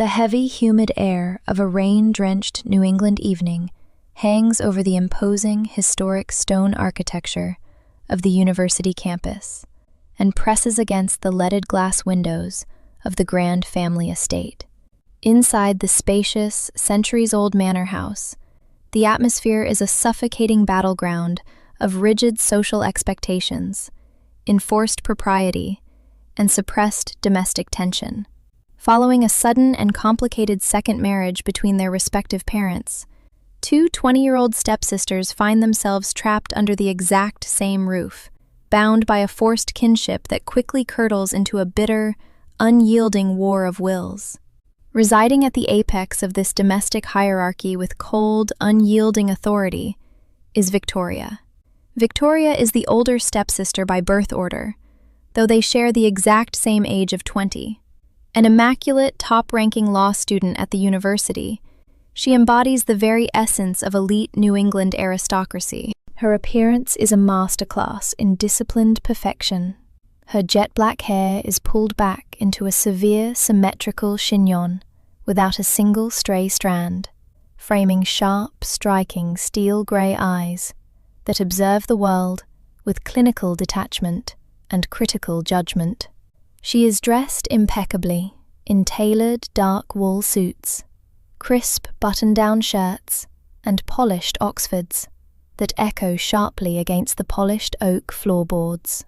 The heavy, humid air of a rain-drenched New England evening hangs over the imposing, historic stone architecture of the university campus and presses against the leaded glass windows of the grand family estate. Inside the spacious, centuries-old manor house, the atmosphere is a suffocating battleground of rigid social expectations, enforced propriety, and suppressed domestic tension. Following a sudden and complicated second marriage between their respective parents, two 20-year-old stepsisters find themselves trapped under the exact same roof, bound by a forced kinship that quickly curdles into a bitter, unyielding war of wills. Residing at the apex of this domestic hierarchy with cold, unyielding authority is Victoria. Victoria is the older stepsister by birth order, though they share the exact same age of 20. An immaculate, top-ranking law student at the university, she embodies the very essence of elite New England aristocracy. Her appearance is a masterclass in disciplined perfection. Her jet-black hair is pulled back into a severe, symmetrical chignon without a single stray strand, framing sharp, striking, steel-gray eyes that observe the world with clinical detachment and critical judgment. She is dressed impeccably in tailored dark wool suits, crisp button-down shirts, and polished Oxfords that echo sharply against the polished oak floorboards.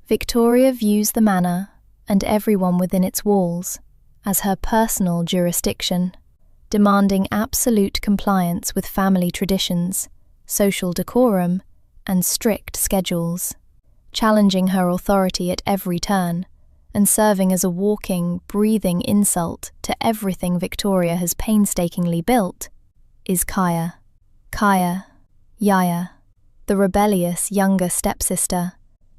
Victoria views the manor and everyone within its walls as her personal jurisdiction, demanding absolute compliance with family traditions, social decorum, and strict schedules, challenging her authority at every turn, and serving as a walking, breathing insult to everything Victoria has painstakingly built, is Kaya. Kaya, Yaya, the rebellious younger stepsister,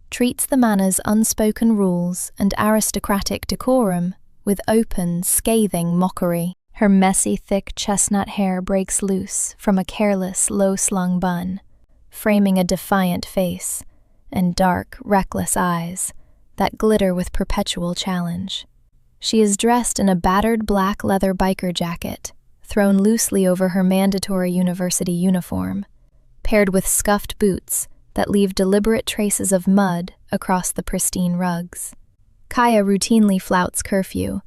treats the manor's unspoken rules and aristocratic decorum with open, scathing mockery. Her messy, thick chestnut hair breaks loose from a careless, low-slung bun, framing a defiant face and dark, reckless eyes that glitter with perpetual challenge. She is dressed in a battered black leather biker jacket, thrown loosely over her mandatory university uniform, paired with scuffed boots that leave deliberate traces of mud across the pristine rugs. Kaya routinely flouts curfew,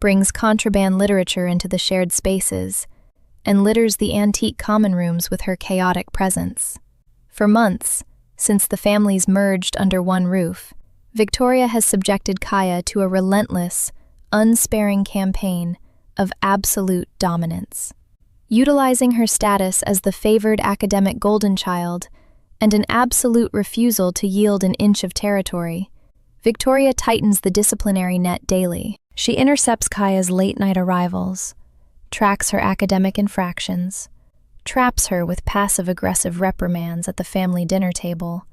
brings contraband literature into the shared spaces, and litters the antique common rooms with her chaotic presence. For months, since the families merged under one roof, Victoria has subjected Kaya to a relentless, unsparing campaign of absolute dominance. Utilizing her status as the favored academic golden child and an absolute refusal to yield an inch of territory, Victoria tightens the disciplinary net daily. She intercepts Kaya's late-night arrivals, tracks her academic infractions, traps her with passive-aggressive reprimands at the family dinner table,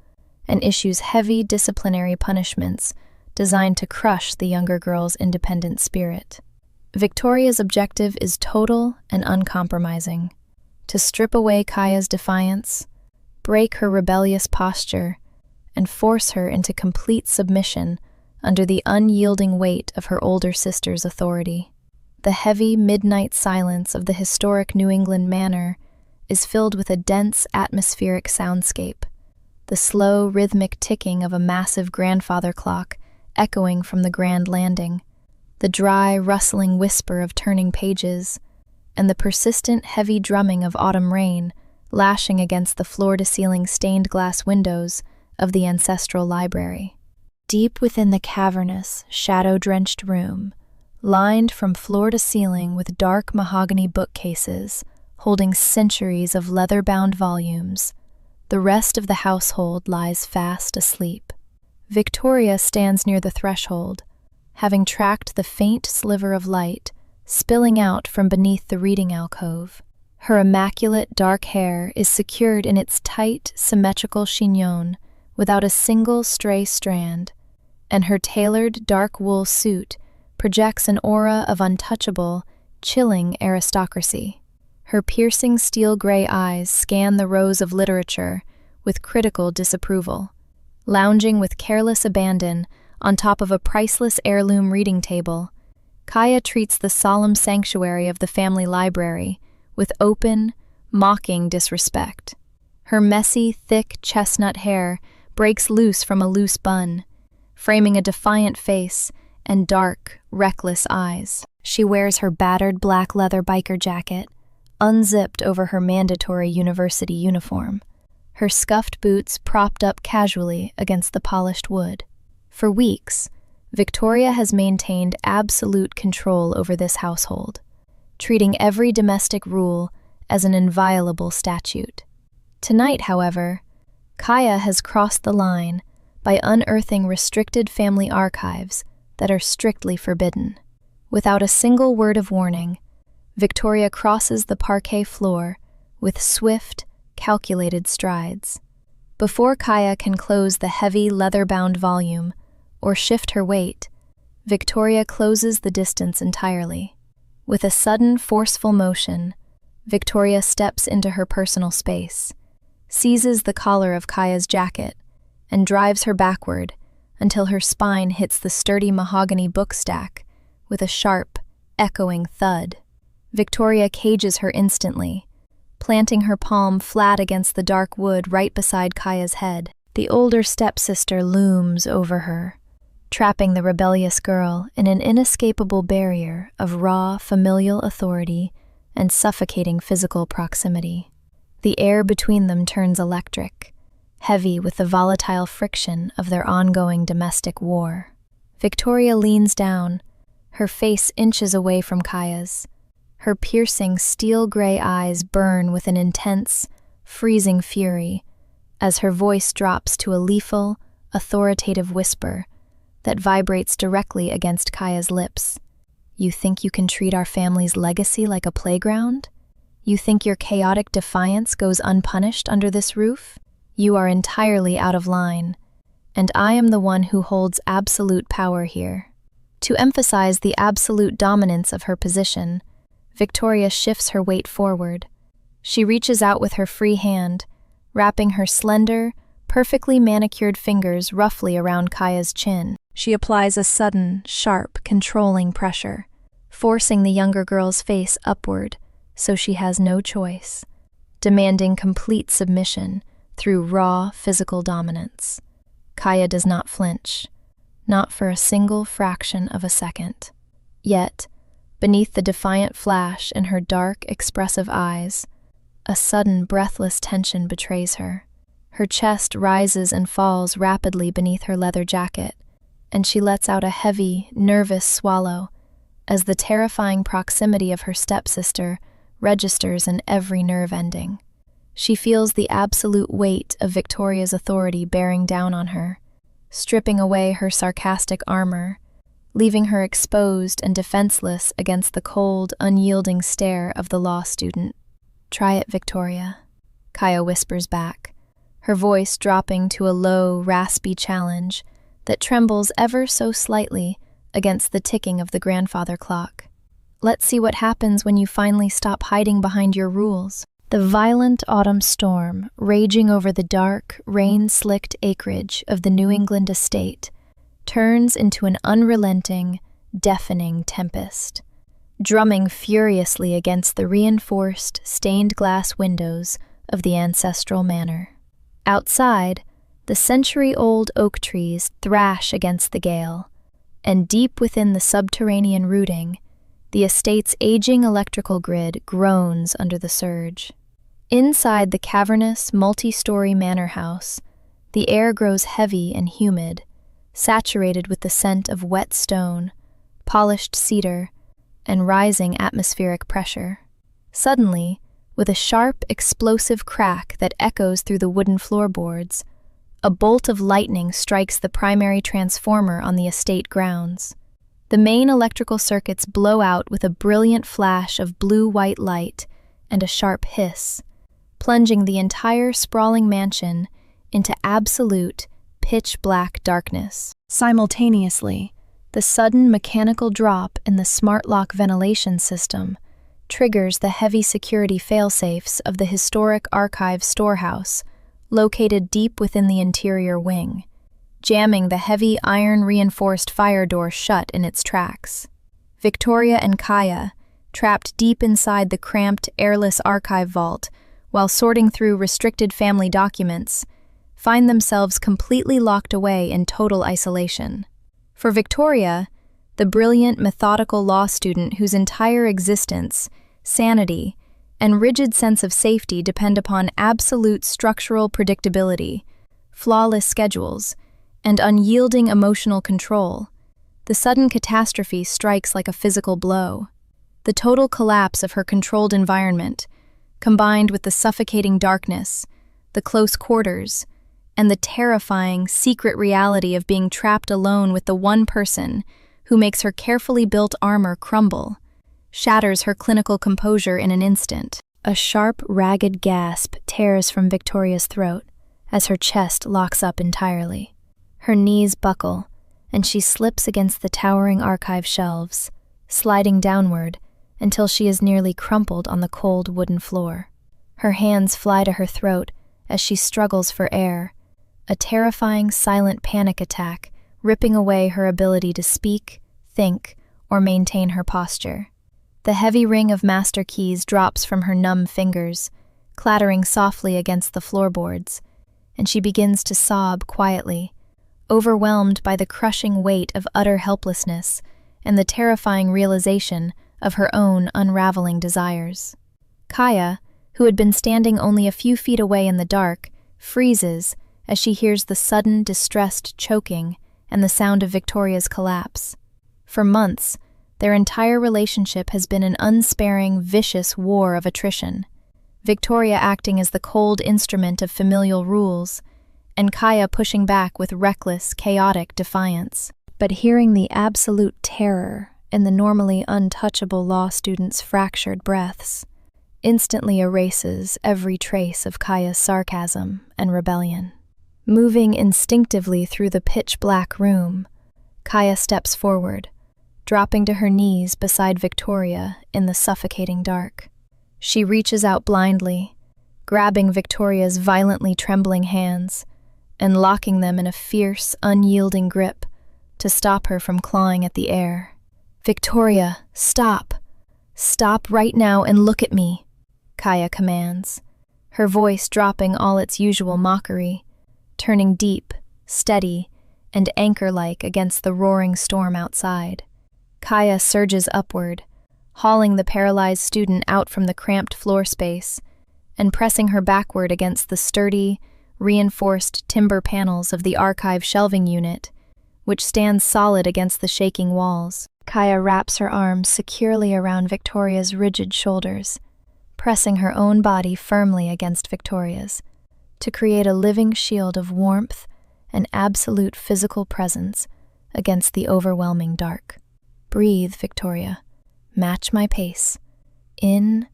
and issues heavy disciplinary punishments designed to crush the younger girl's independent spirit. Victoria's objective is total and uncompromising: to strip away Kaya's defiance, break her rebellious posture, and force her into complete submission under the unyielding weight of her older sister's authority. The heavy midnight silence of the historic New England manor is filled with a dense atmospheric soundscape, the slow, rhythmic ticking of a massive grandfather clock echoing from the grand landing, the dry, rustling whisper of turning pages, and the persistent, heavy drumming of autumn rain lashing against the floor-to-ceiling stained glass windows of the ancestral library. Deep within the cavernous, shadow-drenched room, lined from floor to ceiling with dark mahogany bookcases holding centuries of leather-bound volumes, the rest of the household lies fast asleep. Victoria stands near the threshold, having tracked the faint sliver of light spilling out from beneath the reading alcove. Her immaculate dark hair is secured in its tight, symmetrical chignon without a single stray strand, and her tailored dark wool suit projects an aura of untouchable, chilling aristocracy. Her piercing steel-gray eyes scan the rows of literature with critical disapproval. Lounging with careless abandon on top of a priceless heirloom reading table, Kaya treats the solemn sanctuary of the family library with open, mocking disrespect. Her messy, thick chestnut hair breaks loose from a loose bun, framing a defiant face and dark, reckless eyes. She wears her battered black leather biker jacket, unzipped over her mandatory university uniform, her scuffed boots propped up casually against the polished wood. For weeks, Victoria has maintained absolute control over this household, treating every domestic rule as an inviolable statute. Tonight, however, Kaya has crossed the line by unearthing restricted family archives that are strictly forbidden. Without a single word of warning, Victoria crosses the parquet floor with swift, calculated strides. Before Kaya can close the heavy, leather-bound volume or shift her weight, Victoria closes the distance entirely. With a sudden, forceful motion, Victoria steps into her personal space, seizes the collar of Kaya's jacket, and drives her backward until her spine hits the sturdy mahogany book stack with a sharp, echoing thud. Victoria cages her instantly, planting her palm flat against the dark wood right beside Kaya's head. The older stepsister looms over her, trapping the rebellious girl in an inescapable barrier of raw, familial authority and suffocating physical proximity. The air between them turns electric, heavy with the volatile friction of their ongoing domestic war. Victoria leans down, her face inches away from Kaya's. Her piercing steel-gray eyes burn with an intense, freezing fury as her voice drops to a lethal, authoritative whisper that vibrates directly against Kaya's lips. You think you can treat our family's legacy like a playground? You think your chaotic defiance goes unpunished under this roof? You are entirely out of line, and I am the one who holds absolute power here. To emphasize the absolute dominance of her position, Victoria shifts her weight forward. She reaches out with her free hand, wrapping her slender, perfectly manicured fingers roughly around Kaya's chin. She applies a sudden, sharp, controlling pressure, forcing the younger girl's face upward so she has no choice, demanding complete submission through raw physical dominance. Kaya does not flinch, not for a single fraction of a second. Yet, beneath the defiant flash in her dark, expressive eyes, a sudden, breathless tension betrays her. Her chest rises and falls rapidly beneath her leather jacket, and she lets out a heavy, nervous swallow as the terrifying proximity of her stepsister registers in every nerve ending. She feels the absolute weight of Victoria's authority bearing down on her, stripping away her sarcastic armor, leaving her exposed and defenseless against the cold, unyielding stare of the law student. "Try it, Victoria," Kaya whispers back, her voice dropping to a low, raspy challenge that trembles ever so slightly against the ticking of the grandfather clock. "Let's see what happens when you finally stop hiding behind your rules." The violent autumn storm raging over the dark, rain-slicked acreage of the New England estate turns into an unrelenting, deafening tempest, drumming furiously against the reinforced, stained-glass windows of the ancestral manor. Outside, the century-old oak trees thrash against the gale, and deep within the subterranean rooting, the estate's aging electrical grid groans under the surge. Inside the cavernous, multi-story manor house, the air grows heavy and humid, saturated with the scent of wet stone, polished cedar, and rising atmospheric pressure. Suddenly, with a sharp, explosive crack that echoes through the wooden floorboards, a bolt of lightning strikes the primary transformer on the estate grounds. The main electrical circuits blow out with a brilliant flash of blue-white light and a sharp hiss, plunging the entire sprawling mansion into absolute, pitch-black darkness. Simultaneously, the sudden mechanical drop in the smart lock ventilation system triggers the heavy security failsafes of the historic archive storehouse, located deep within the interior wing, jamming the heavy iron-reinforced fire door shut in its tracks. Victoria and Kaya, trapped deep inside the cramped, airless archive vault, while sorting through restricted family documents, find themselves completely locked away in total isolation. For Victoria, the brilliant, methodical law student whose entire existence, sanity, and rigid sense of safety depend upon absolute structural predictability, flawless schedules, and unyielding emotional control, the sudden catastrophe strikes like a physical blow. The total collapse of her controlled environment, combined with the suffocating darkness, the close quarters, and the terrifying, secret reality of being trapped alone with the one person who makes her carefully built armor crumble, shatters her clinical composure in an instant. A sharp, ragged gasp tears from Victoria's throat as her chest locks up entirely. Her knees buckle, and she slips against the towering archive shelves, sliding downward until she is nearly crumpled on the cold wooden floor. Her hands fly to her throat as she struggles for air, a terrifying, silent panic attack ripping away her ability to speak, think, or maintain her posture. The heavy ring of master keys drops from her numb fingers, clattering softly against the floorboards, and she begins to sob quietly, overwhelmed by the crushing weight of utter helplessness and the terrifying realization of her own unraveling desires. Kaya, who had been standing only a few feet away in the dark, freezes as she hears the sudden, distressed choking and the sound of Victoria's collapse. For months, their entire relationship has been an unsparing, vicious war of attrition, Victoria acting as the cold instrument of familial rules, and Kaya pushing back with reckless, chaotic defiance. But hearing the absolute terror in the normally untouchable law student's fractured breaths instantly erases every trace of Kaya's sarcasm and rebellion. Moving instinctively through the pitch-black room, Kaya steps forward, dropping to her knees beside Victoria in the suffocating dark. She reaches out blindly, grabbing Victoria's violently trembling hands and locking them in a fierce, unyielding grip to stop her from clawing at the air. "Victoria, stop! Stop right now and look at me," Kaya commands, her voice dropping all its usual mockery, turning deep, steady, and anchor-like against the roaring storm outside. Kaya surges upward, hauling the paralyzed student out from the cramped floor space and pressing her backward against the sturdy, reinforced timber panels of the archive shelving unit, which stands solid against the shaking walls. Kaya wraps her arms securely around Victoria's rigid shoulders, pressing her own body firmly against Victoria's, to create a living shield of warmth and absolute physical presence against the overwhelming dark. "Breathe, Victoria. Match my pace. In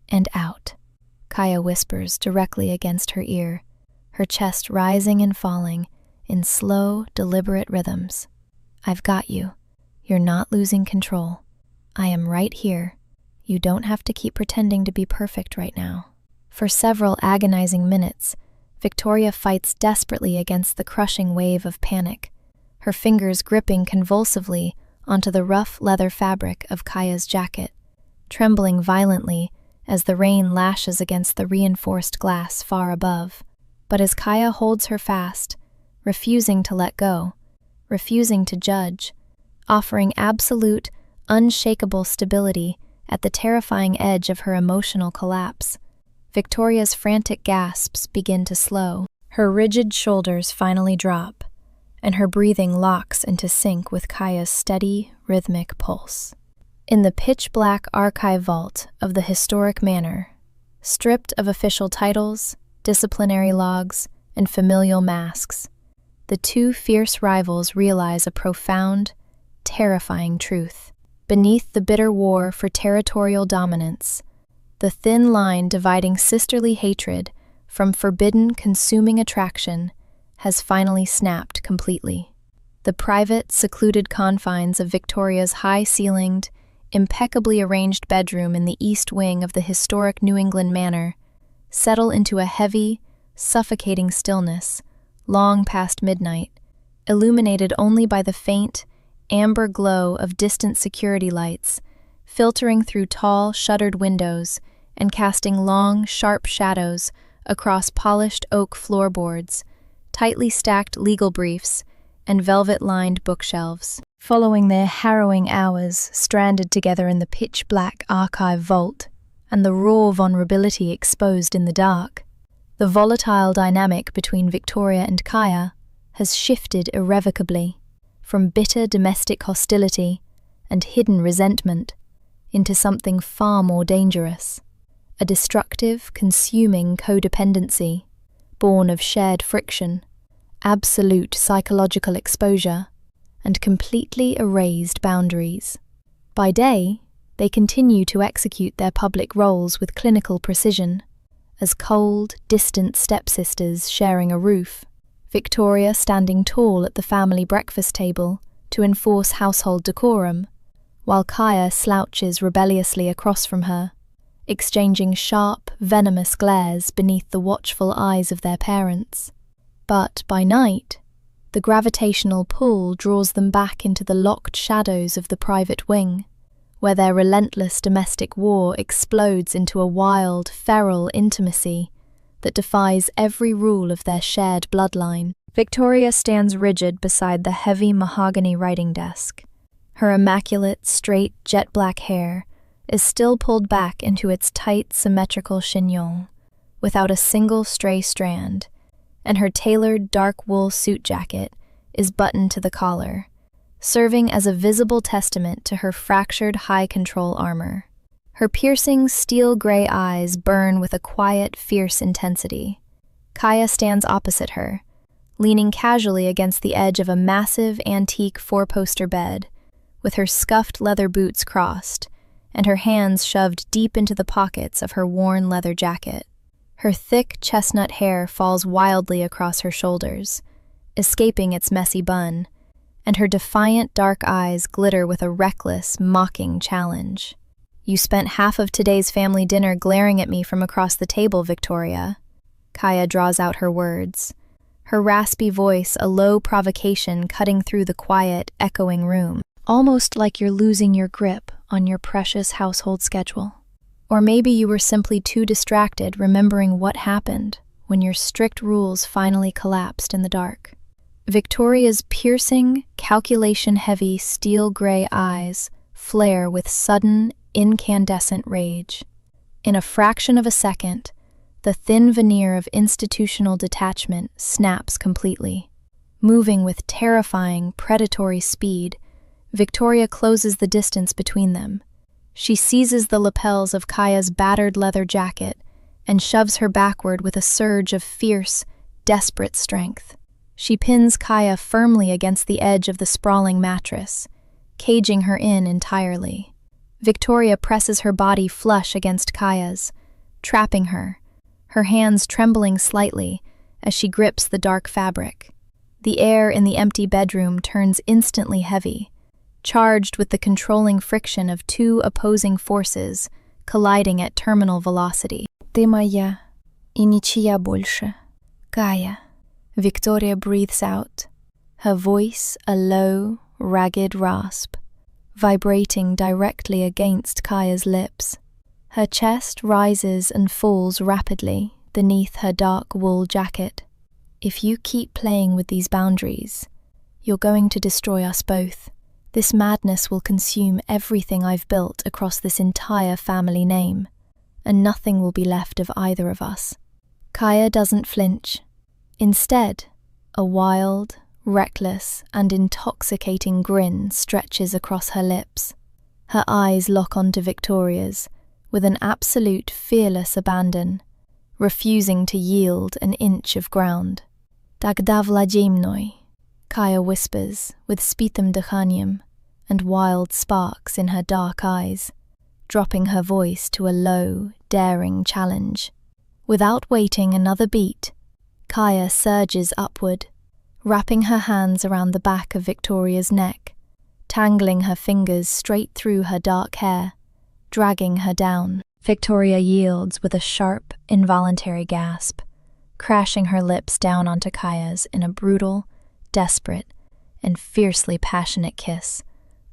and out," Kaya whispers directly against her ear, her chest rising and falling in slow, deliberate rhythms. "I've got you. You're not losing control. I am right here. You don't have to keep pretending to be perfect right now." For several agonizing minutes, Victoria fights desperately against the crushing wave of panic, her fingers gripping convulsively onto the rough leather fabric of Kaya's jacket, trembling violently as the rain lashes against the reinforced glass far above. But as Kaya holds her fast, refusing to let go, refusing to judge, offering absolute, unshakable stability at the terrifying edge of her emotional collapse, Victoria's frantic gasps begin to slow. Her rigid shoulders finally drop, and her breathing locks into sync with Kaya's steady, rhythmic pulse. In the pitch-black archive vault of the historic manor, stripped of official titles, disciplinary logs, and familial masks, the two fierce rivals realize a profound, terrifying truth. Beneath the bitter war for territorial dominance, the thin line dividing sisterly hatred from forbidden, consuming attraction has finally snapped completely. The private, secluded confines of Victoria's high-ceilinged, impeccably arranged bedroom in the east wing of the historic New England manor settle into a heavy, suffocating stillness long past midnight, illuminated only by the faint, amber glow of distant security lights, filtering through tall, shuttered windows and casting long, sharp shadows across polished oak floorboards, tightly stacked legal briefs, and velvet-lined bookshelves. Following their harrowing hours stranded together in the pitch-black archive vault and the raw vulnerability exposed in the dark, the volatile dynamic between Victoria and Kaya has shifted irrevocably from bitter domestic hostility and hidden resentment into something far more dangerous, a destructive, consuming codependency born of shared friction, absolute psychological exposure, and completely erased boundaries. By day, they continue to execute their public roles with clinical precision, as cold, distant stepsisters sharing a roof, Victoria standing tall at the family breakfast table to enforce household decorum, while Kaya slouches rebelliously across from her, exchanging sharp, venomous glares beneath the watchful eyes of their parents. But by night, the gravitational pull draws them back into the locked shadows of the private wing, where their relentless domestic war explodes into a wild, feral intimacy that defies every rule of their shared bloodline. Victoria stands rigid beside the heavy mahogany writing desk. Her immaculate, straight, jet-black hair is still pulled back into its tight, symmetrical chignon, without a single stray strand, and her tailored dark wool suit jacket is buttoned to the collar, serving as a visible testament to her fractured high-control armor. Her piercing steel-gray eyes burn with a quiet, fierce intensity. Kaya stands opposite her, leaning casually against the edge of a massive, antique four-poster bed, with her scuffed leather boots crossed, and her hands shoved deep into the pockets of her worn leather jacket. Her thick chestnut hair falls wildly across her shoulders, escaping its messy bun, and her defiant dark eyes glitter with a reckless, mocking challenge. "You spent half of today's family dinner glaring at me from across the table, Victoria." Kaya draws out her words, her raspy voice a low provocation cutting through the quiet, echoing room, almost like you're losing your grip on your precious household schedule. Or maybe you were simply too distracted remembering what happened when your strict rules finally collapsed in the dark. Victoria's piercing, calculation-heavy steel-gray eyes flare with sudden, incandescent rage. In a fraction of a second, the thin veneer of institutional detachment snaps completely. Moving with terrifying, predatory speed, Victoria closes the distance between them. She seizes the lapels of Kaya's battered leather jacket and shoves her backward with a surge of fierce, desperate strength. She pins Kaya firmly against the edge of the sprawling mattress, caging her in entirely. Victoria presses her body flush against Kaya's, trapping her, her hands trembling slightly as she grips the dark fabric. The air in the empty bedroom turns instantly heavy, charged with the controlling friction of two opposing forces colliding at terminal velocity. «Ты моя, и ничья больше. Kaya», Victoria breathes out, her voice a low, ragged rasp, vibrating directly against Kaya's lips. Her chest rises and falls rapidly beneath her dark wool jacket. "If you keep playing with these boundaries, you're going to destroy us both. This madness will consume everything I've built across this entire family name, and nothing will be left of either of us." Kaya doesn't flinch. Instead, a wild, reckless, and intoxicating grin stretches across her lips. Her eyes lock onto Victoria's with an absolute fearless abandon, refusing to yield an inch of ground. "Тогда владей мной," Kaya whispers with spitym dychaniem and wild sparks in her dark eyes, dropping her voice to a low, daring challenge. Without waiting another beat, Kaya surges upward, wrapping her hands around the back of Victoria's neck, tangling her fingers straight through her dark hair, dragging her down. Victoria yields with a sharp, involuntary gasp, crashing her lips down onto Kaya's in a brutal, desperate, and fiercely passionate kiss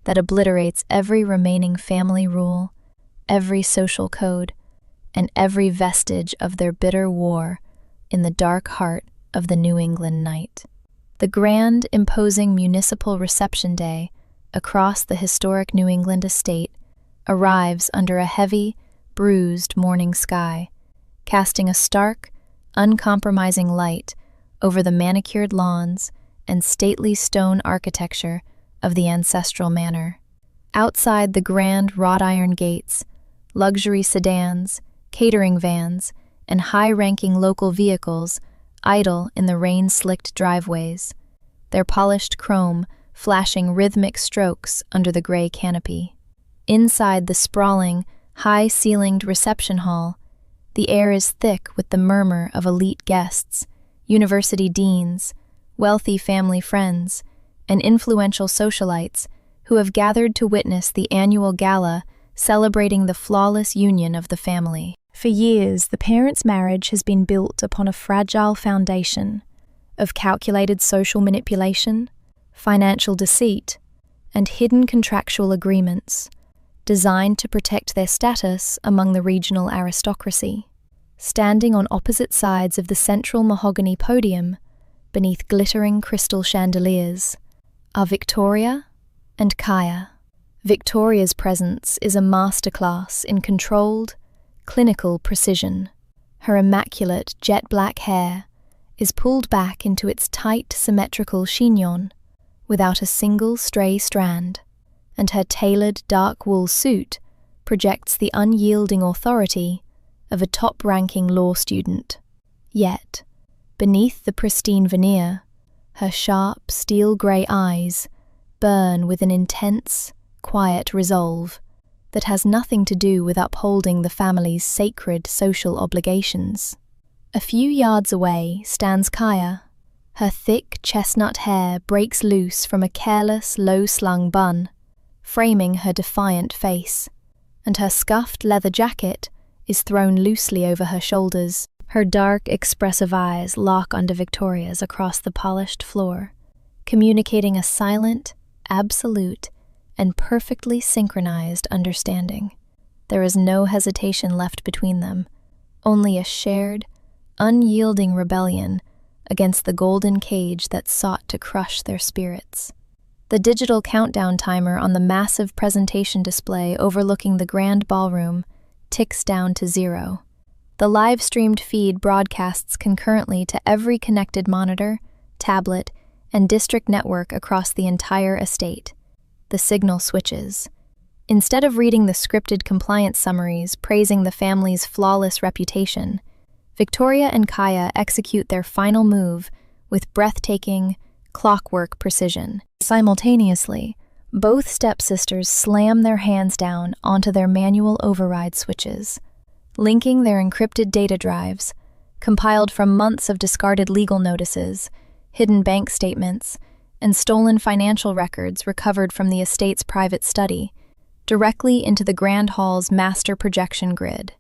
that obliterates every remaining family rule, every social code, and every vestige of their bitter war in the dark heart of the New England night. The grand, imposing municipal reception day across the historic New England estate arrives under a heavy, bruised morning sky, casting a stark, uncompromising light over the manicured lawns and stately stone architecture of the ancestral manor. Outside the grand wrought iron gates, luxury sedans, catering vans, and high-ranking local vehicles idle in the rain-slicked driveways, their polished chrome flashing rhythmic strokes under the gray canopy. Inside the sprawling, high-ceilinged reception hall, the air is thick with the murmur of elite guests, university deans, wealthy family friends, and influential socialites who have gathered to witness the annual gala celebrating the flawless union of the family. For years, the parents' marriage has been built upon a fragile foundation of calculated social manipulation, financial deceit, and hidden contractual agreements designed to protect their status among the regional aristocracy. Standing on opposite sides of the central mahogany podium, beneath glittering crystal chandeliers, are Victoria and Kaya. Victoria's presence is a masterclass in controlled, clinical precision. Her immaculate jet-black hair is pulled back into its tight, symmetrical chignon without a single stray strand, and her tailored dark wool suit projects the unyielding authority of a top-ranking law student. Yet, beneath the pristine veneer, her sharp, steel-grey eyes burn with an intense, quiet resolve that has nothing to do with upholding the family's sacred social obligations. A few yards away stands Kaya. Her thick chestnut hair breaks loose from a careless, low-slung bun, framing her defiant face, and her scuffed leather jacket is thrown loosely over her shoulders. Her dark, expressive eyes lock onto Victoria's across the polished floor, communicating a silent, absolute, and perfectly synchronized understanding. There is no hesitation left between them, only a shared, unyielding rebellion against the golden cage that sought to crush their spirits. The digital countdown timer on the massive presentation display overlooking the grand ballroom ticks down to 0. The live-streamed feed broadcasts concurrently to every connected monitor, tablet, and district network across the entire estate. The signal switches. Instead of reading the scripted compliance summaries praising the family's flawless reputation, Victoria and Kaya execute their final move with breathtaking, clockwork precision. Simultaneously, both stepsisters slam their hands down onto their manual override switches, linking their encrypted data drives, compiled from months of discarded legal notices, hidden bank statements, and stolen financial records recovered from the estate's private study, directly into the Grand Hall's master projection grid.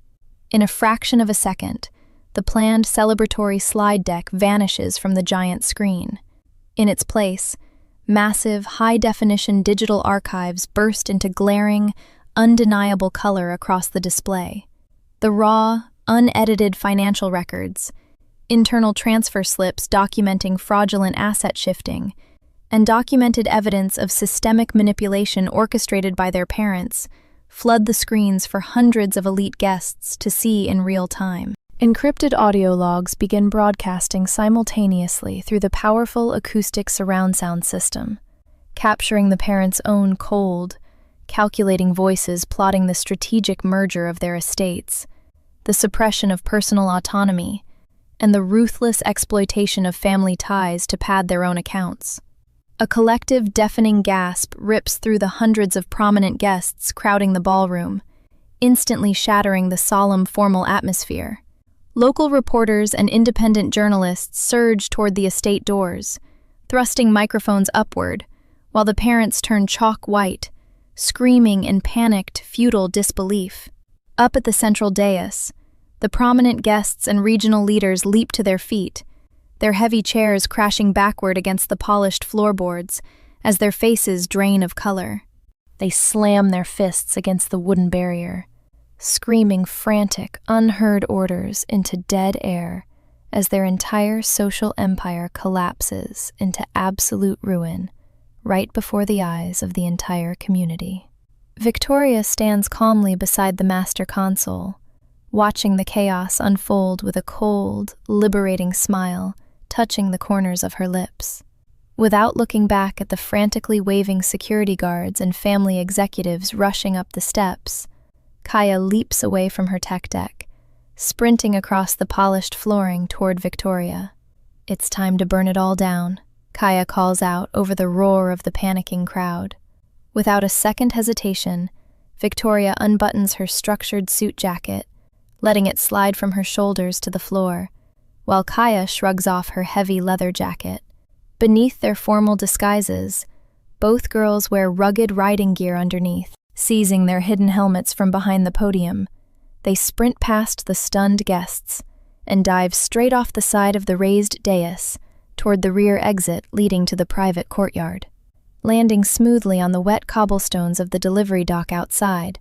In a fraction of a second, the planned celebratory slide deck vanishes from the giant screen. In its place, massive, high-definition digital archives burst into glaring, undeniable color across the display. The raw, unedited financial records, internal transfer slips documenting fraudulent asset shifting, and documented evidence of systemic manipulation orchestrated by their parents flood the screens for hundreds of elite guests to see in real time. Encrypted audio logs begin broadcasting simultaneously through the powerful acoustic surround sound system, capturing the parents' own cold, calculating voices plotting the strategic merger of their estates, the suppression of personal autonomy, and the ruthless exploitation of family ties to pad their own accounts. A collective deafening gasp rips through the hundreds of prominent guests crowding the ballroom, instantly shattering the solemn formal atmosphere. Local reporters and independent journalists surge toward the estate doors, thrusting microphones upward, while the parents turn chalk white, screaming in panicked, futile disbelief. Up at the central dais, the prominent guests and regional leaders leap to their feet, their heavy chairs crashing backward against the polished floorboards as their faces drain of color. They slam their fists against the wooden barrier, screaming frantic, unheard orders into dead air as their entire social empire collapses into absolute ruin right before the eyes of the entire community. Victoria stands calmly beside the master console, watching the chaos unfold with a cold, liberating smile touching the corners of her lips. Without looking back at the frantically waving security guards and family executives rushing up the steps, Kaya leaps away from her tech deck, sprinting across the polished flooring toward Victoria. "It's time to burn it all down," Kaya calls out over the roar of the panicking crowd. Without a second hesitation, Victoria unbuttons her structured suit jacket, letting it slide from her shoulders to the floor, while Kaya shrugs off her heavy leather jacket. Beneath their formal disguises, both girls wear rugged riding gear underneath. Seizing their hidden helmets from behind the podium, they sprint past the stunned guests and dive straight off the side of the raised dais toward the rear exit leading to the private courtyard. Landing smoothly on the wet cobblestones of the delivery dock outside,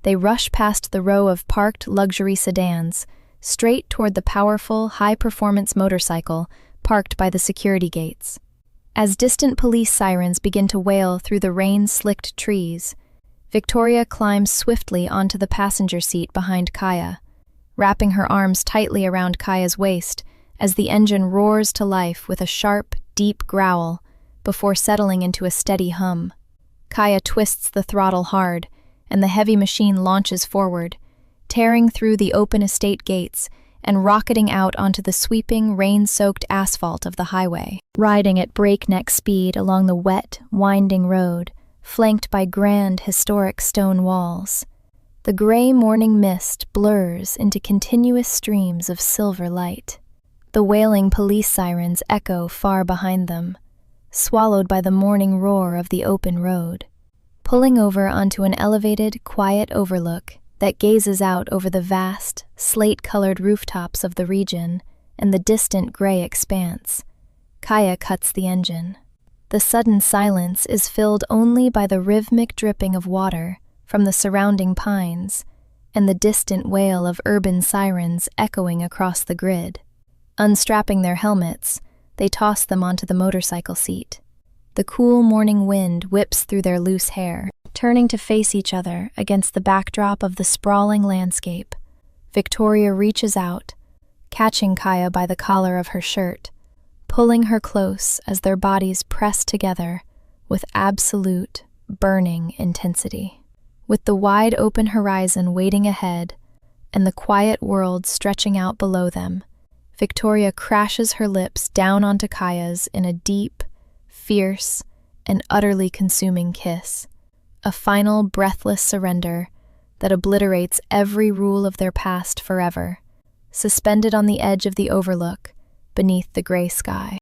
they rush past the row of parked luxury sedans, straight toward the powerful, high-performance motorcycle parked by the security gates. As distant police sirens begin to wail through the rain-slicked trees, Victoria climbs swiftly onto the passenger seat behind Kaya, wrapping her arms tightly around Kaya's waist as the engine roars to life with a sharp, deep growl before settling into a steady hum. Kaya twists the throttle hard, and the heavy machine launches forward, tearing through the open estate gates and rocketing out onto the sweeping, rain-soaked asphalt of the highway. Riding at breakneck speed along the wet, winding road, flanked by grand, historic stone walls, the gray morning mist blurs into continuous streams of silver light. The wailing police sirens echo far behind them, swallowed by the morning roar of the open road. Pulling over onto an elevated, quiet overlook that gazes out over the vast, slate-colored rooftops of the region and the distant gray expanse, Kaya cuts the engine. The sudden silence is filled only by the rhythmic dripping of water from the surrounding pines and the distant wail of urban sirens echoing across the grid. Unstrapping their helmets, they toss them onto the motorcycle seat. The cool morning wind whips through their loose hair. Turning to face each other against the backdrop of the sprawling landscape, Victoria reaches out, catching Kaya by the collar of her shirt, pulling her close as their bodies press together with absolute, burning intensity. With the wide-open horizon waiting ahead and the quiet world stretching out below them, Victoria crashes her lips down onto Kaya's in a deep, fierce, and utterly consuming kiss, a final breathless surrender that obliterates every rule of their past forever, suspended on the edge of the overlook beneath the gray sky.